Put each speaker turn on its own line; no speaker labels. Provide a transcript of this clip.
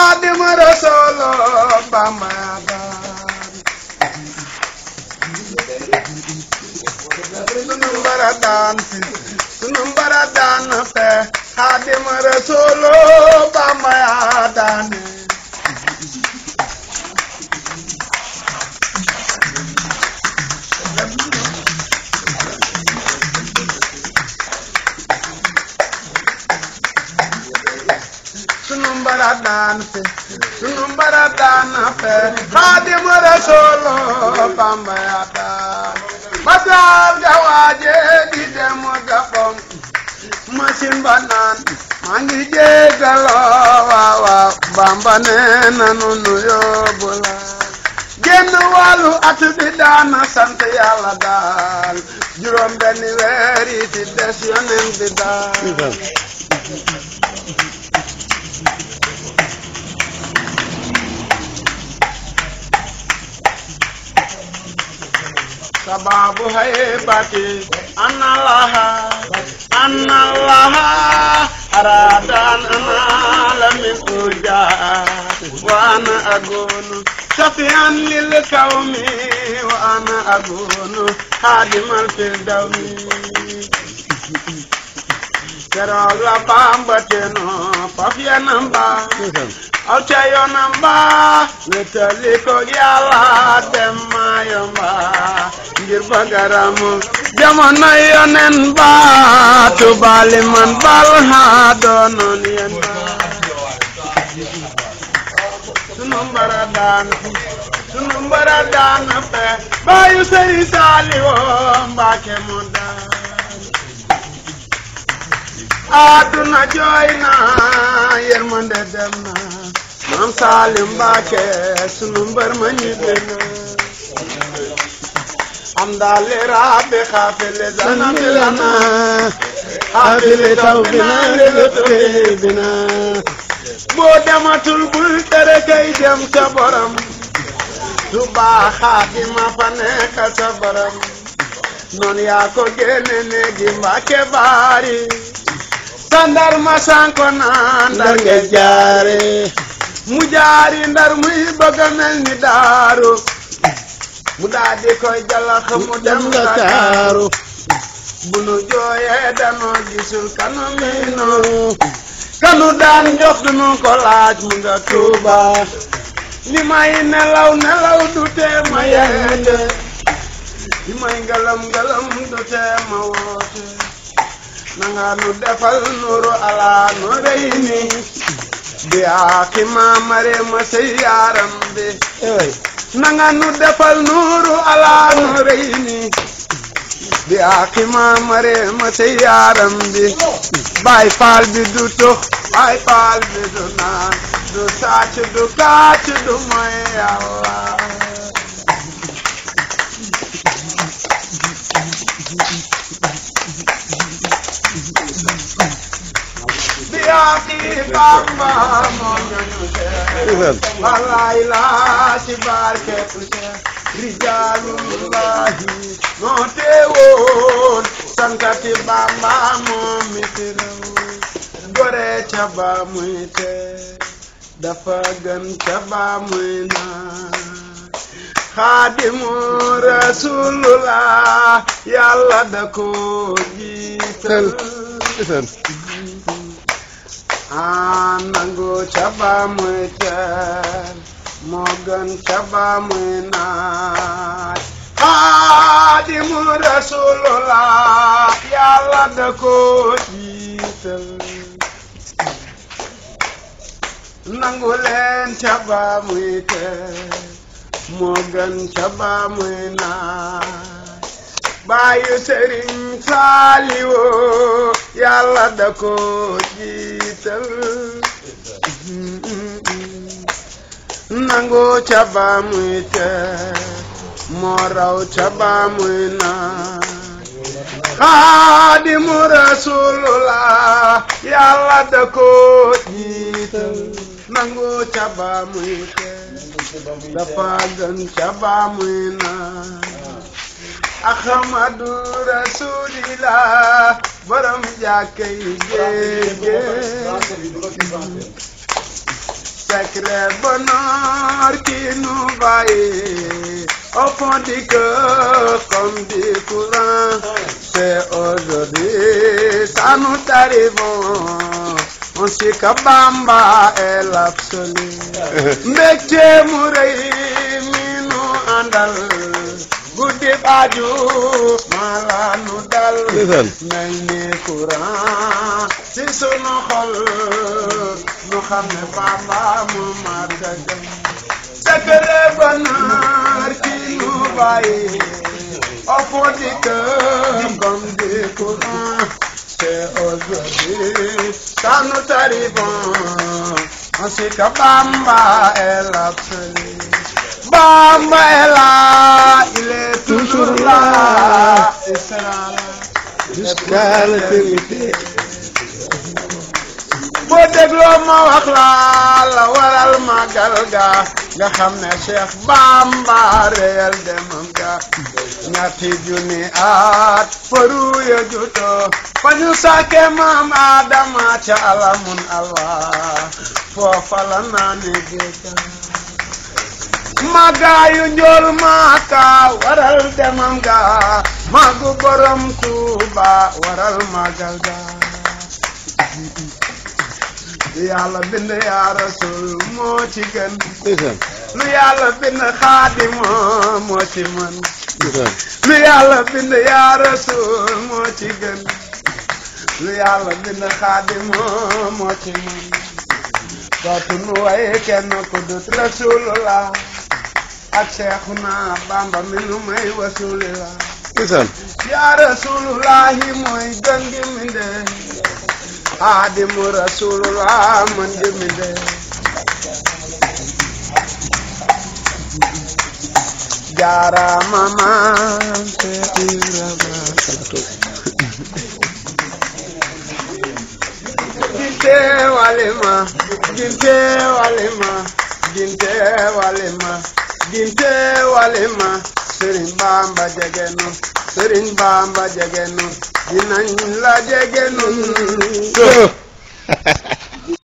Xaadim Rasul Bamba sunu mbaradan fe Xaadim Rasul Bamba dane sunu mbaradan fe Xaadim Rasul Bamba dane masal gawaje di dem gabon machine banan mangi jegalo wa Bamba nena nunu yobula genn walu at bi dana sant Yàlla daal juróom benn weer yi ci des yonen bi daal sababu haybati anallaha aradan anala min ujat wa ana agunu safian lil kawmi wa ana agunu hadimal firdawmi keroog la pambateno pafianamba Alchayonamba wetaliko Yàlla dem mayomba ngir bagaramu jamono yonen ba tubali man bal ha donon yen ba sunu mbaradan fe bayu Sëriñ Saaliw Mbàkke monda aduna jooy na yërmande dem na Maam Salim Mbàkke sunu mbër ma ñibbe na am daale rabbi xaafile zanabilana xaafile tawbina lilutubina boo dematul bul tere kay dem sa borom Tuuba Xaadima fa nekk sa borom noon yaa ko génne néegi Mbàkke baari sandar ma sanko na ndar nga jaare mu jaari ndar muy bëgg a mel ni daaru mu daadi koy jalax mu dem Ndakaaru bu nu jooyee danoo gisul kanu miino kanu daan jox dunu ko laaj mu nga Tuuba li may nelaw du tee ma yeete li may ngalam du tee ma woote nanga nu defal nuru ala nurayni bi aki mamare ma sey yaram bi nanga nu defal nuru ala nurayni bi aki mamare ma sey yaram bi Baay Faal bi du tux Baay Faal bi du naan du sàcc du kàcc du moy Yàlla Bamba moo ñooñu Seex walaay laa ci barke Seex rijaalullahi moo teewoon santati Bamba moo mi ci raw gore ca ba muy tee dafa gën ca ba muy naan Xaadimu Rasulullah Yàlla da ko jiital nangu caba muy teel moo gën caba muy naaj Xaadimu Rasulullah Yàlla da ko jiital nangu leen caba muy teel moo gën caba muy naaj Baayu Sëriñ Saaliw Yàlla da ko jiital nangu caba muy teel moo raw caba muy naaj Xaadimu Rasulullah Yàlla da ko jiital nangu caba muy teel dafa gën caba muy naaj Ahmadu Rasulillah borom jàkkay géej secret bonheur qui nous vaille au fond du cœur comme du courant. C'est aujourd'hui, ça nous arrivons. On sait que Bamba est l'absolu. Mbégte mu rëy mi nu àndal. Guddi baaju mala nu dal. Mel ni courant ci sunu xol. Nu xam ne Bamba mu màggal. Secret bonheur qui nous vaille au fond du cœur comme du courant. C'est aujourd'hui, ça nous arrivons. On sait que Bamba est l'absolu. Bamba est là, il est toujours là. Il sera là jusqu'à l'éternité. Boo dégloo ma wax la waral magal ga nga xam ne Cheikh Bamba réel demam ga ñaati junni at faru ya juto fa ñu sàkke maam Adama ca alamun Allah foofa la naani géej magaayu njool maaka waral demam ga magu borom Tuuba waral magal ga Yàlla bind yaa Rasul moo ci gën lu Yàlla bind Xaadim moo ci mën lu Yàlla bind yaa Rasul moo ci gën lu Yàlla bind Xaadim moo ci mën dootu nu way kenn ku dut Rasulullah ak Seexuna Bamba mi nu may wasulillah yaa Rasulullahi mooy gën gi mbindéef Xaadimu Rasulullah man jëminde jaaraama maam Seex Ibra ginte walima ginte walima ginte walima ginte walima Sëriñ Bamba jegenu Sëriñ Bamba jegenu dinañ la jegenu